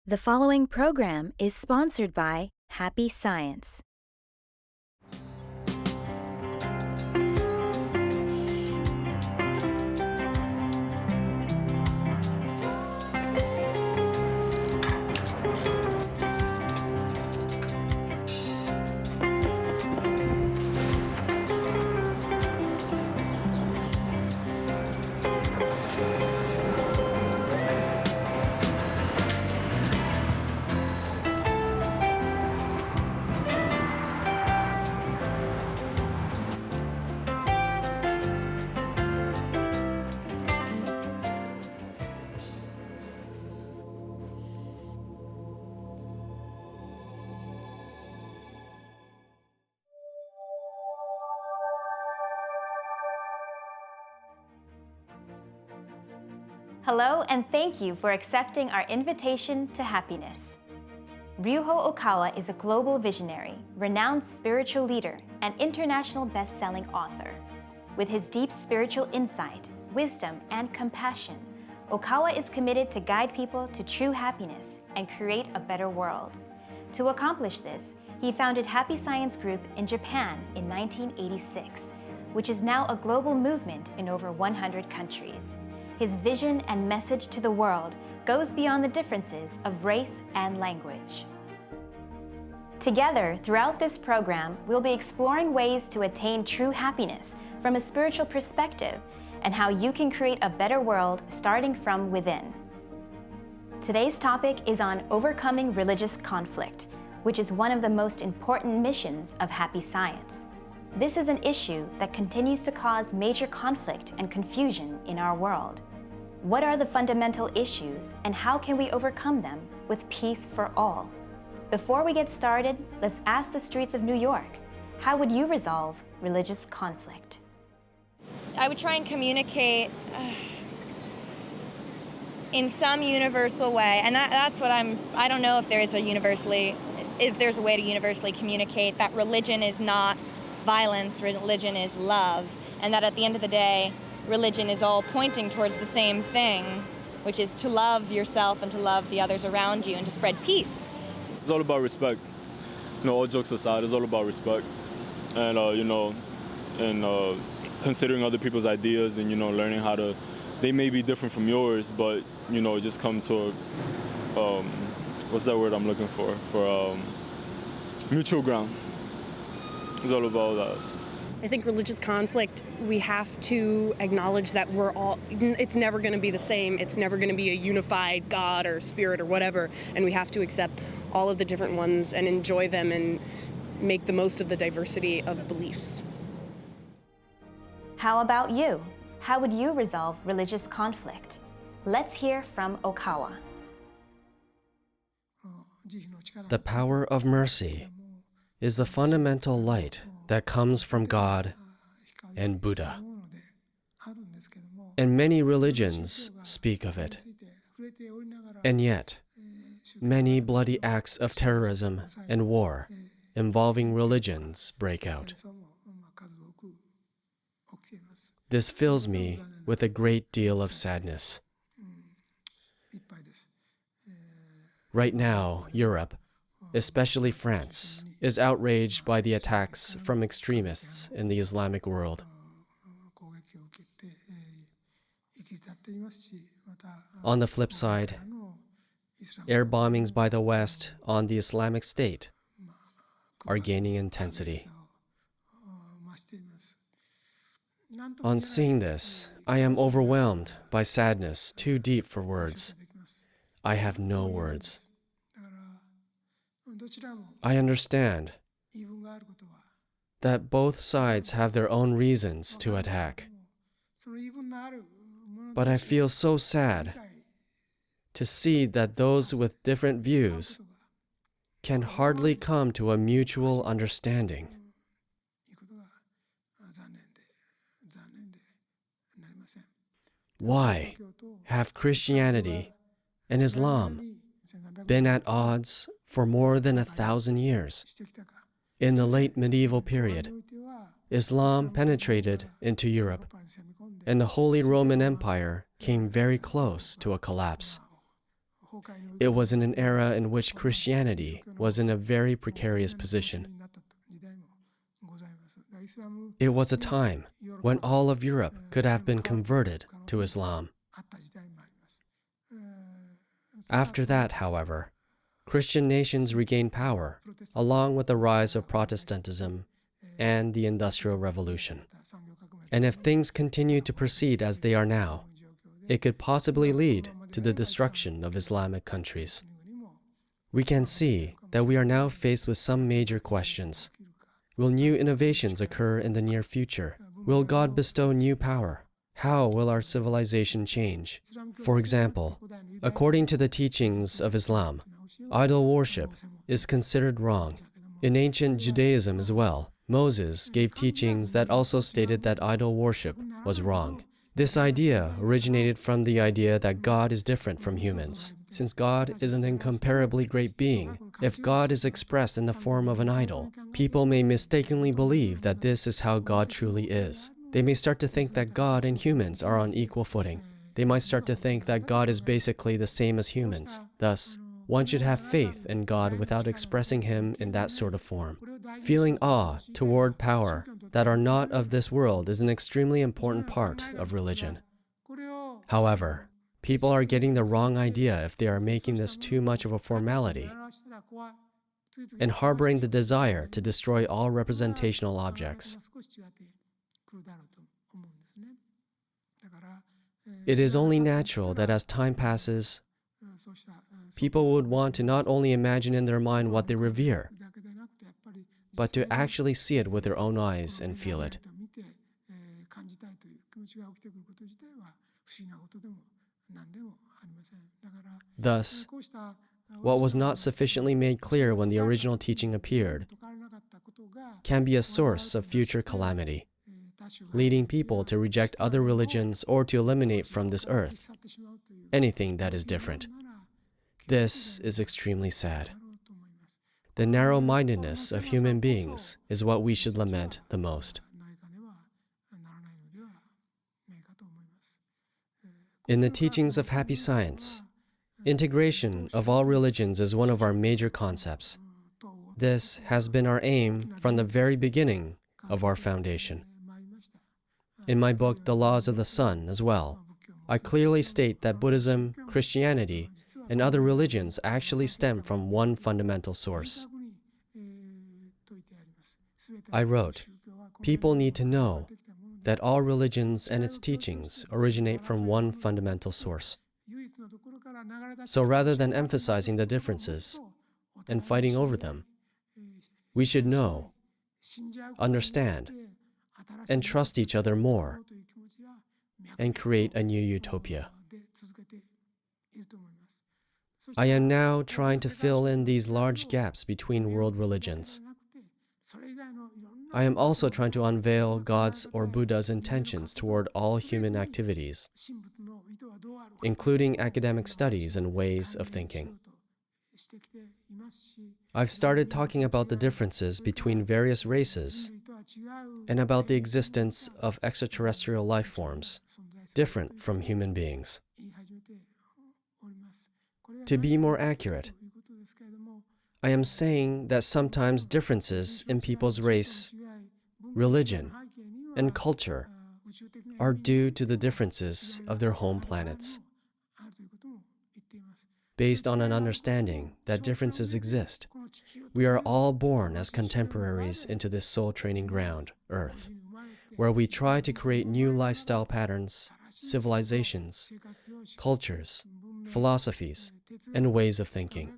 The following program is sponsored by Happy Science. Hello, and thank you for accepting our invitation to happiness. Ryuho Okawa is a global visionary, renowned spiritual leader, and international best-selling author. With his deep spiritual insight, wisdom, and compassion, Okawa is committed to guide people to true happiness and create a better world. To accomplish this, he founded Happy Science Group in Japan in 1986, which is now a global movement in over 100 countries. His vision and message to the world goes beyond the differences of race and language. Together, throughout this program, we'll be exploring ways to attain true happiness from a spiritual perspective and how you can create a better world starting from within. Today's topic is on overcoming religious conflict, which is one of the most important missions of Happy Science. This is an issue that continues to cause major conflict and confusion in our world. What are the fundamental issues and how can we overcome them with peace for all? Before we get started, let's ask the streets of New York, how would you resolve religious conflict? I would try and communicate in some universal way, and that's what I don't know if there's a way to universally communicate that religion is not violence, religion is love, and that at the end of the day, religion is all pointing towards the same thing, which is to love yourself and to love the others around you and to spread peace. It's all about respect. All jokes aside, it's all about respect. And, considering other people's ideas and, learning how to, they may be different from yours, but, just come to what's that word I'm looking for mutual ground. It's all about that. I think religious conflict, we have to acknowledge that it's never going to be the same. It's never going to be a unified God or spirit or whatever. And we have to accept all of the different ones and enjoy them and make the most of the diversity of beliefs. How about you? How would you resolve religious conflict? Let's hear from Okawa. The power of mercy is the fundamental light that comes from God and Buddha. And many religions speak of it. And yet, many bloody acts of terrorism and war involving religions break out. This fills me with a great deal of sadness. Right now, Europe, especially France, is outraged by the attacks from extremists in the Islamic world. On the flip side, air bombings by the West on the Islamic State are gaining intensity. On seeing this, I am overwhelmed by sadness too deep for words. I have no words. I understand that both sides have their own reasons to attack. But I feel so sad to see that those with different views can hardly come to a mutual understanding. Why have Christianity and Islam been at odds for more than 1,000 years? In the late medieval period, Islam penetrated into Europe, and the Holy Roman Empire came very close to a collapse. It was in an era in which Christianity was in a very precarious position. It was a time when all of Europe could have been converted to Islam. After that, however, Christian nations regained power, along with the rise of Protestantism and the Industrial Revolution. And if things continue to proceed as they are now, it could possibly lead to the destruction of Islamic countries. We can see that we are now faced with some major questions. Will new innovations occur in the near future? Will God bestow new power? How will our civilization change? For example, according to the teachings of Islam, idol worship is considered wrong. In ancient Judaism as well, Moses gave teachings that also stated that idol worship was wrong. This idea originated from the idea that God is different from humans. Since God is an incomparably great being, if God is expressed in the form of an idol, people may mistakenly believe that this is how God truly is. They may start to think that God and humans are on equal footing. They might start to think that God is basically the same as humans. Thus, one should have faith in God without expressing Him in that sort of form. Feeling awe toward power that are not of this world is an extremely important part of religion. However, people are getting the wrong idea if they are making this too much of a formality and harboring the desire to destroy all representational objects. It is only natural that as time passes, people would want to not only imagine in their mind what they revere, but to actually see it with their own eyes and feel it. Thus, what was not sufficiently made clear when the original teaching appeared can be a source of future calamity, leading people to reject other religions or to eliminate from this earth anything that is different. This is extremely sad. The narrow-mindedness of human beings is what we should lament the most. In the teachings of Happy Science, integration of all religions is one of our major concepts. This has been our aim from the very beginning of our foundation. In my book, The Laws of the Sun, as well, I clearly state that Buddhism, Christianity, and other religions actually stem from one fundamental source. I wrote, people need to know that all religions and its teachings originate from one fundamental source. So rather than emphasizing the differences and fighting over them, we should know, understand, and trust each other more and create a new utopia. I am now trying to fill in these large gaps between world religions. I am also trying to unveil God's or Buddha's intentions toward all human activities, including academic studies and ways of thinking. I've started talking about the differences between various races and about the existence of extraterrestrial life forms, different from human beings. To be more accurate, I am saying that sometimes differences in people's race, religion, and culture are due to the differences of their home planets. Based on an understanding that differences exist, we are all born as contemporaries into this soul training ground, Earth, where we try to create new lifestyle patterns, civilizations, cultures, philosophies, and ways of thinking,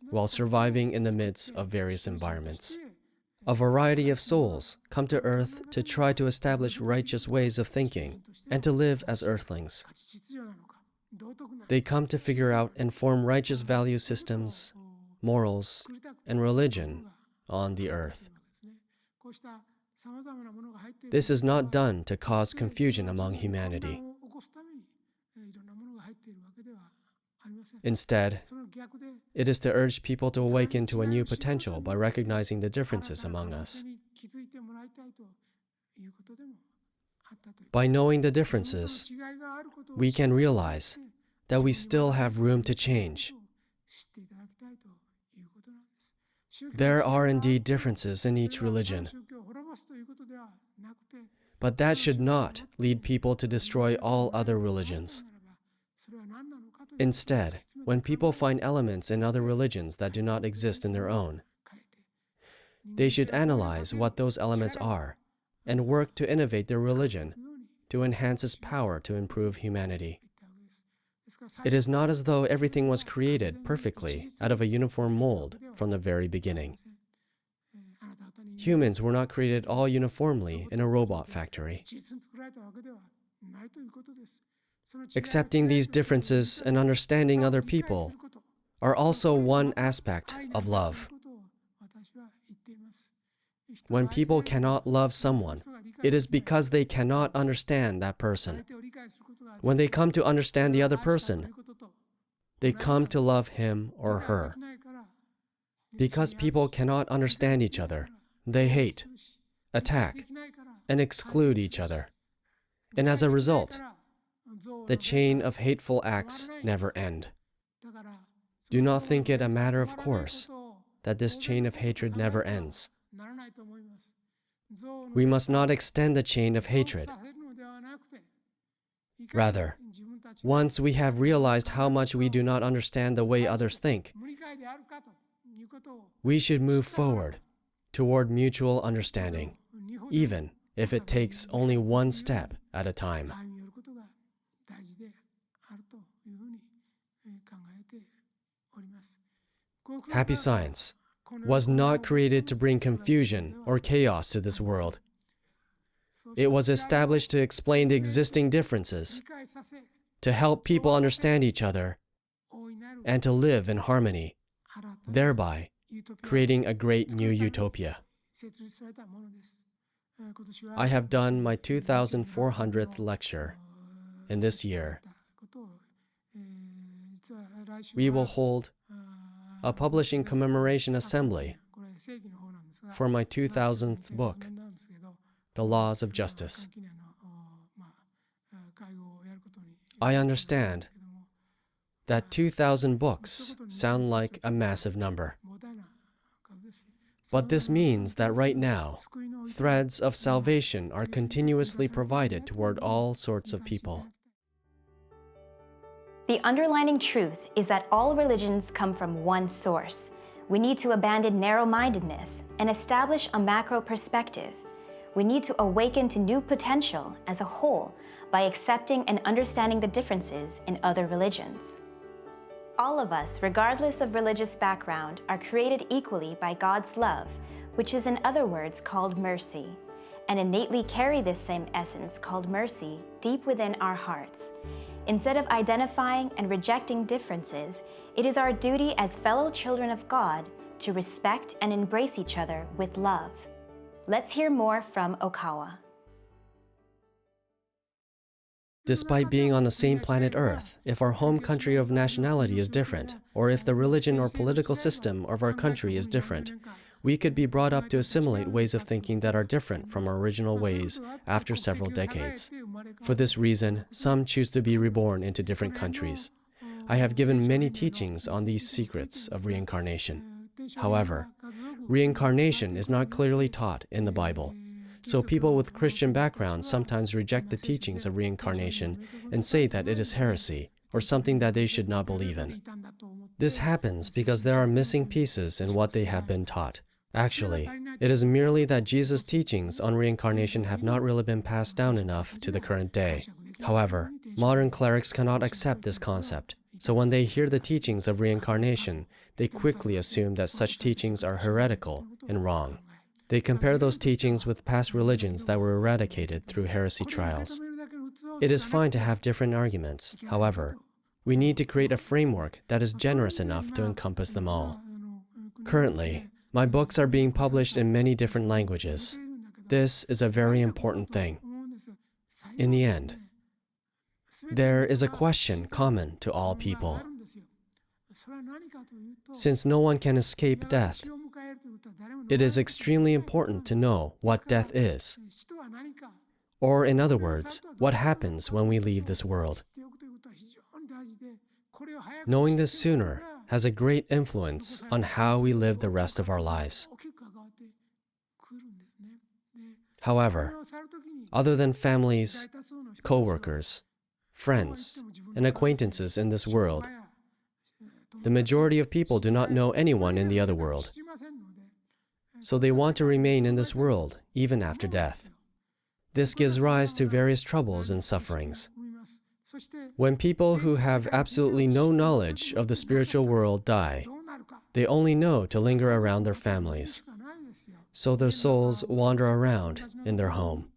while surviving in the midst of various environments. A variety of souls come to Earth to try to establish righteous ways of thinking and to live as Earthlings. They come to figure out and form righteous value systems, morals, and religion on the Earth. This is not done to cause confusion among humanity. Instead, it is to urge people to awaken to a new potential by recognizing the differences among us. By knowing the differences, we can realize that we still have room to change. There are indeed differences in each religion, but that should not lead people to destroy all other religions. Instead, when people find elements in other religions that do not exist in their own, they should analyze what those elements are and work to innovate their religion to enhance its power to improve humanity. It is not as though everything was created perfectly out of a uniform mold from the very beginning. Humans were not created all uniformly in a robot factory. Accepting these differences and understanding other people are also one aspect of love. When people cannot love someone, it is because they cannot understand that person. When they come to understand the other person, they come to love him or her. Because people cannot understand each other, they hate, attack, and exclude each other. And as a result, the chain of hateful acts never end. Do not think it a matter of course that this chain of hatred never ends. We must not extend the chain of hatred. Rather, once we have realized how much we do not understand the way others think, we should move forward toward mutual understanding, even if it takes only one step at a time. Happy Science was not created to bring confusion or chaos to this world. It was established to explain the existing differences, to help people understand each other, and to live in harmony, thereby creating a great new utopia. I have done my 2,400th lecture in this year. We will hold a publishing commemoration assembly for my 2000th book, The Laws of Justice. I understand that 2,000 books sound like a massive number. But this means that right now, threads of salvation are continuously provided toward all sorts of people. The underlining truth is that all religions come from one source. We need to abandon narrow-mindedness and establish a macro perspective. We need to awaken to new potential as a whole by accepting and understanding the differences in other religions. All of us, regardless of religious background, are created equally by God's love, which is in other words called mercy, and innately carry this same essence called mercy deep within our hearts. Instead of identifying and rejecting differences, it is our duty as fellow children of God to respect and embrace each other with love. Let's hear more from Okawa. Despite being on the same planet Earth, if our home country of nationality is different, or if the religion or political system of our country is different, we could be brought up to assimilate ways of thinking that are different from our original ways after several decades. For this reason, some choose to be reborn into different countries. I have given many teachings on these secrets of reincarnation. However, reincarnation is not clearly taught in the Bible. So people with Christian backgrounds sometimes reject the teachings of reincarnation and say that it is heresy or something that they should not believe in. This happens because there are missing pieces in what they have been taught. Actually, it is merely that Jesus' teachings on reincarnation have not really been passed down enough to the current day. However, modern clerics cannot accept this concept, so when they hear the teachings of reincarnation, they quickly assume that such teachings are heretical and wrong. They compare those teachings with past religions that were eradicated through heresy trials. It is fine to have different arguments. However, we need to create a framework that is generous enough to encompass them all. Currently, my books are being published in many different languages. This is a very important thing. In the end, there is a question common to all people. Since no one can escape death, it is extremely important to know what death is. Or in other words, what happens when we leave this world. Knowing this sooner has a great influence on how we live the rest of our lives. However, other than families, co-workers, friends, and acquaintances in this world, the majority of people do not know anyone in the other world. So they want to remain in this world even after death. This gives rise to various troubles and sufferings. When people who have absolutely no knowledge of the spiritual world die, they only know to linger around their families. So their souls wander around in their home.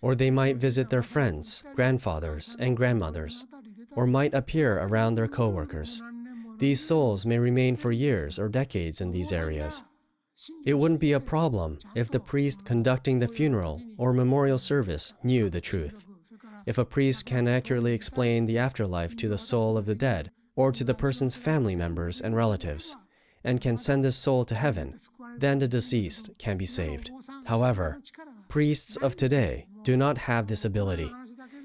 Or they might visit their friends, grandfathers, and grandmothers, or might appear around their co-workers. These souls may remain for years or decades in these areas. It wouldn't be a problem if the priest conducting the funeral or memorial service knew the truth. If a priest can accurately explain the afterlife to the soul of the dead or to the person's family members and relatives, and can send this soul to heaven, then the deceased can be saved. However, priests of today do not have this ability.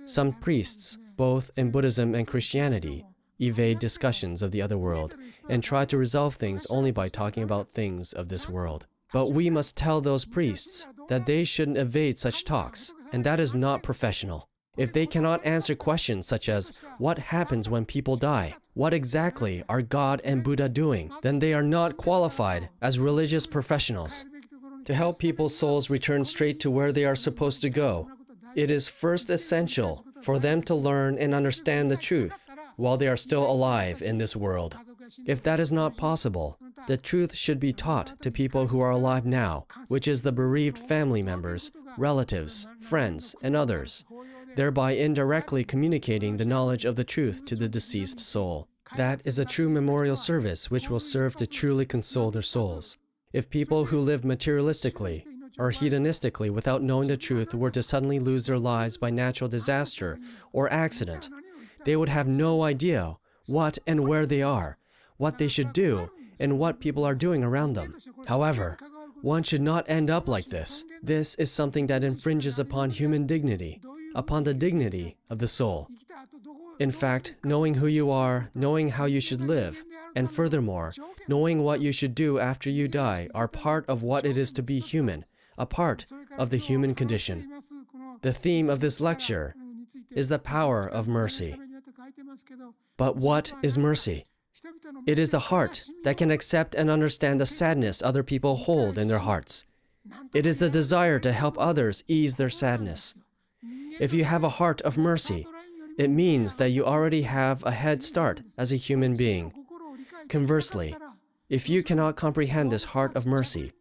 Some priests, both in Buddhism and Christianity, evade discussions of the other world and try to resolve things only by talking about things of this world. But we must tell those priests that they shouldn't evade such talks, and that is not professional. If they cannot answer questions such as, what happens when people die? What exactly are God and Buddha doing? Then they are not qualified as religious professionals. To help people's souls return straight to where they are supposed to go, it is first essential for them to learn and understand the truth while they are still alive in this world. If that is not possible, the truth should be taught to people who are alive now, which is the bereaved family members, relatives, friends, and others, thereby indirectly communicating the knowledge of the truth to the deceased soul. That is a true memorial service which will serve to truly console their souls. If people who live materialistically or hedonistically without knowing the truth were to suddenly lose their lives by natural disaster or accident, they would have no idea what and where they are, what they should do, and what people are doing around them. However, one should not end up like this. This is something that infringes upon human dignity, upon the dignity of the soul. In fact, knowing who you are, knowing how you should live, and furthermore, knowing what you should do after you die are part of what it is to be human, a part of the human condition. The theme of this lecture is the power of mercy. But what is mercy? It is the heart that can accept and understand the sadness other people hold in their hearts. It is the desire to help others ease their sadness. If you have a heart of mercy, it means that you already have a head start as a human being. Conversely, if you cannot comprehend this heart of mercy,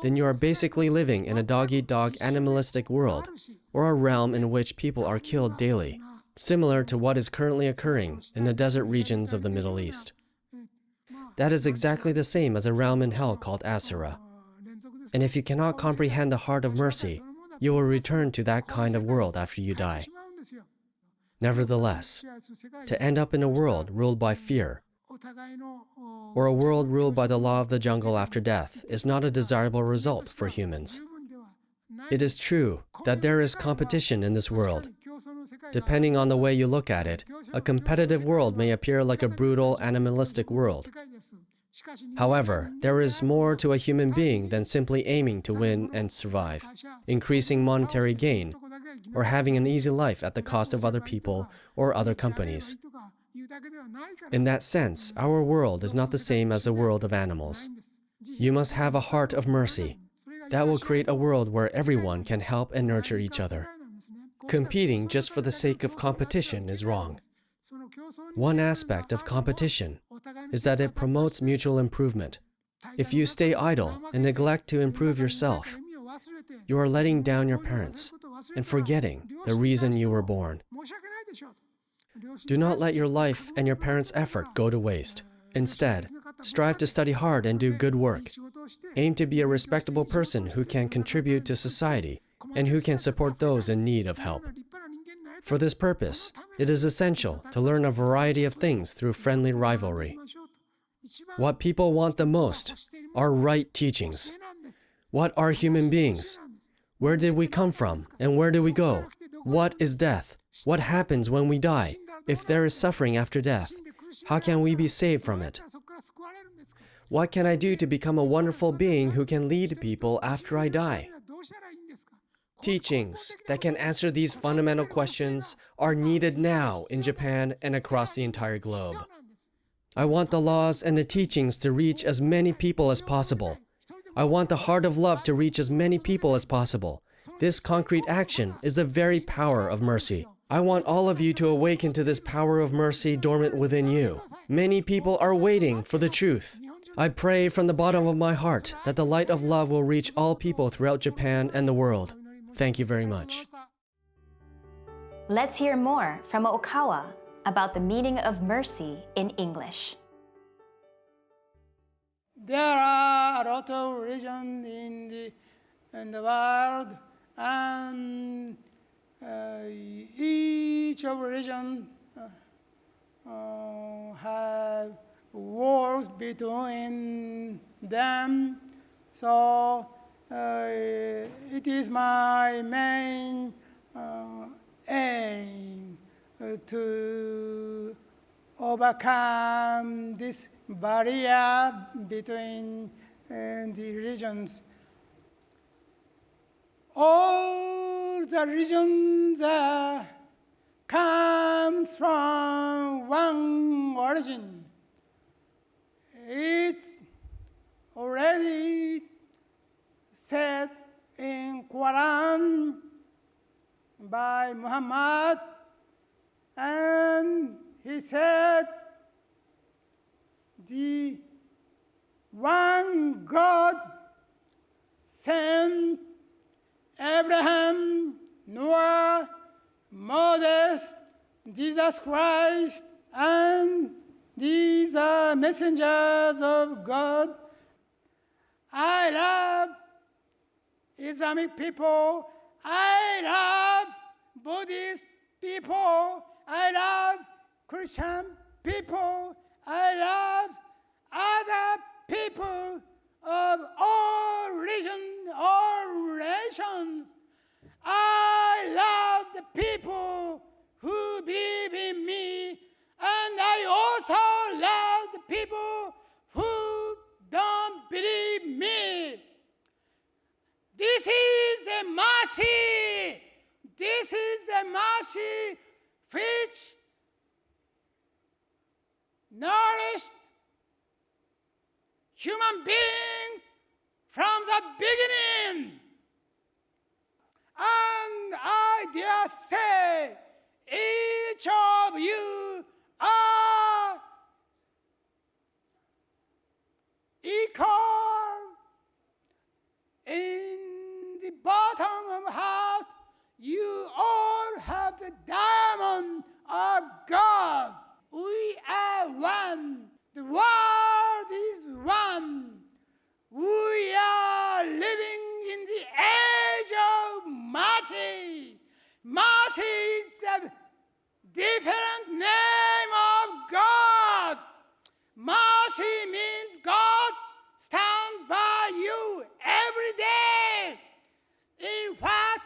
then you are basically living in a dog-eat-dog animalistic world, or a realm in which people are killed daily, similar to what is currently occurring in the desert regions of the Middle East. That is exactly the same as a realm in hell called Asura. And if you cannot comprehend the heart of mercy, you will return to that kind of world after you die. Nevertheless, to end up in a world ruled by fear, or a world ruled by the law of the jungle after death, is not a desirable result for humans. It is true that there is competition in this world. Depending on the way you look at it, a competitive world may appear like a brutal, animalistic world. However, there is more to a human being than simply aiming to win and survive, increasing monetary gain, or having an easy life at the cost of other people or other companies. In that sense, our world is not the same as the world of animals. You must have a heart of mercy. That will create a world where everyone can help and nurture each other. Competing just for the sake of competition is wrong. One aspect of competition is that it promotes mutual improvement. If you stay idle and neglect to improve yourself, you are letting down your parents and forgetting the reason you were born. Do not let your life and your parents' effort go to waste. Instead, strive to study hard and do good work. Aim to be a respectable person who can contribute to society and who can support those in need of help. For this purpose, it is essential to learn a variety of things through friendly rivalry. What people want the most are right teachings. What are human beings? Where did we come from and where do we go? What is death? What happens when we die? If there is suffering after death, How can we be saved from it? What can I do to become a wonderful being who can lead people after I die? Teachings that can answer these fundamental questions are needed now in Japan and across the entire globe. I want the laws and the teachings to reach as many people as possible. I want the heart of love to reach as many people as possible. This concrete action is the very power of mercy. I want all of you to awaken to this power of mercy dormant within you. Many people are waiting for the truth. I pray from the bottom of my heart that the light of love will reach all people throughout Japan and the world. Thank you very much. Let's hear more from Okawa about the meaning of mercy in English. There are a lot of religions in the world, and each of religion have wars between them. So it is my main aim to overcome this barrier between the religions. All the religions come from one origin. It's already said in Quran by Muhammad, and he said, the one God sent Abraham, Noah, Moses, Jesus Christ, and these are messengers of God. I love Islamic people. I love Buddhist people. I love Christian people. I love other people of all religions, all relations. I love the people who believe in me, and I also love the people who don't believe me. This is a mercy. This is a mercy which nourished human beings from the beginning. And I dare say, each of you are equal in the bottom of heart. You all have the diamond of God. We are one. The world is one. We are living in the age of mercy. Mercy is a different name of God. Mercy means God stands by you every day. In what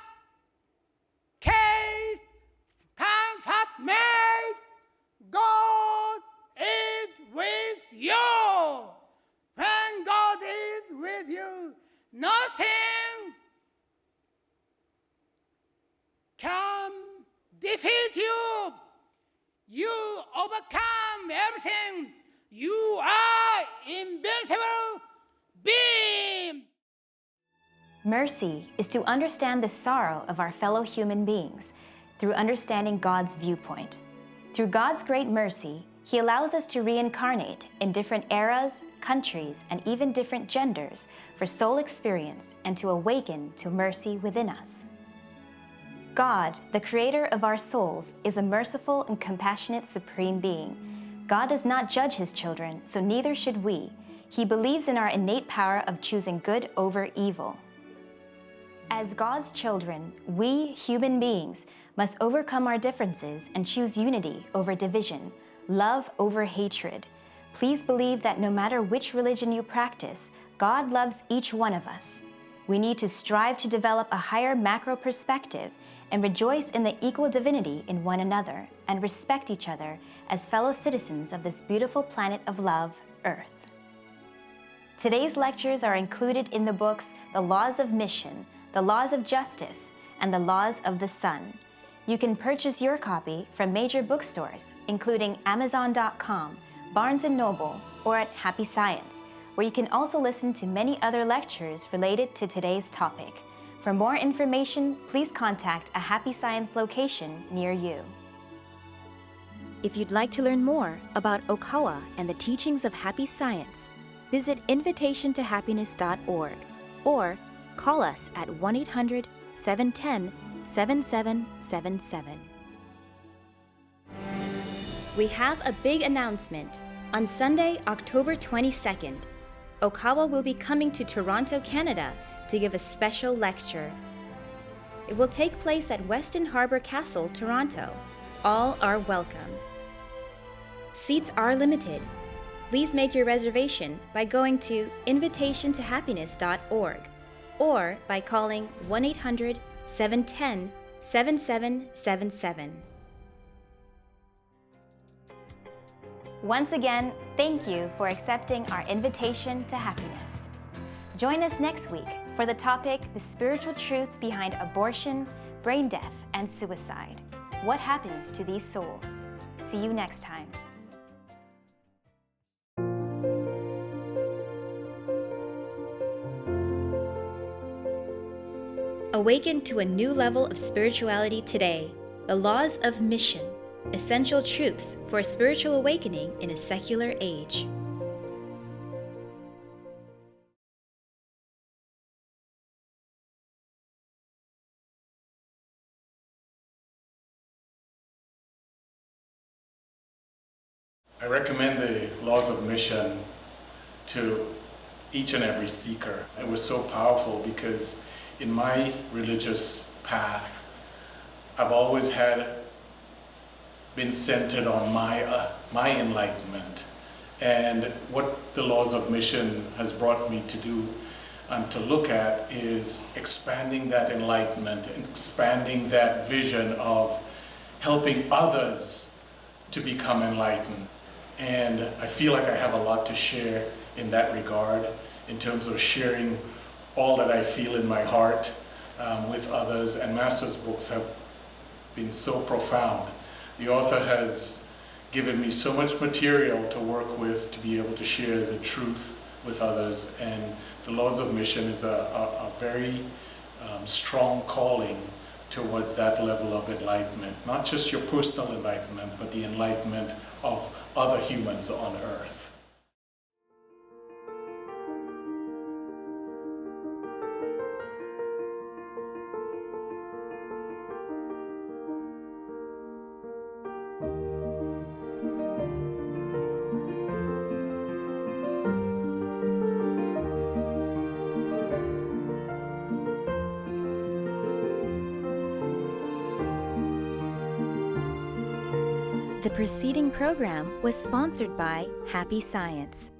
case comfort made, God is with you. When God is with you, nothing can defeat you. You overcome everything. You are invincible being. Mercy is to understand the sorrow of our fellow human beings through understanding God's viewpoint. Through God's great mercy, He allows us to reincarnate in different eras, countries, and even different genders for soul experience and to awaken to mercy within us. God, the creator of our souls, is a merciful and compassionate supreme being. God does not judge His children, so neither should we. He believes in our innate power of choosing good over evil. As God's children, we, human beings, must overcome our differences and choose unity over division, love over hatred. Please believe that no matter which religion you practice, God loves each one of us. We need to strive to develop a higher macro perspective and rejoice in the equal divinity in one another and respect each other as fellow citizens of this beautiful planet of love, Earth. Today's lectures are included in the books The Laws of Mission, The Laws of Justice, and The Laws of the Sun. You can purchase your copy from major bookstores, including Amazon.com, Barnes & Noble, or at Happy Science, where you can also listen to many other lectures related to today's topic. For more information, please contact a Happy Science location near you. If you'd like to learn more about Okawa and the teachings of Happy Science, visit invitationtohappiness.org or call us at 1-800-710-7777. We have a big announcement. On Sunday, October 22nd, Okawa will be coming to Toronto, Canada to give a special lecture. It will take place at Weston Harbour Castle, Toronto. All are welcome. Seats are limited. Please make your reservation by going to invitationtohappiness.org or by calling 1-800-710-7777. Once again, thank you for accepting our invitation to happiness. Join us next week for the topic, The Spiritual Truth Behind Abortion, Brain Death, and Suicide. What happens to these souls? See you next time. Awaken to a new level of spirituality today. The Laws of Mission. Essential truths for a spiritual awakening in a secular age. I recommend the Laws of Mission to each and every seeker. It was so powerful because in my religious path, I've always been centered on my enlightenment, and what the Laws of Mission has brought me to do and to look at is expanding that enlightenment, expanding that vision of helping others to become enlightened. And I feel like I have a lot to share in that regard, in terms of sharing all that I feel in my heart with others, and Master's books have been so profound. The author has given me so much material to work with to be able to share the truth with others, and the Laws of Mission is a very strong calling towards that level of enlightenment. Not just your personal enlightenment, but the enlightenment of other humans on Earth. The preceding program was sponsored by Happy Science.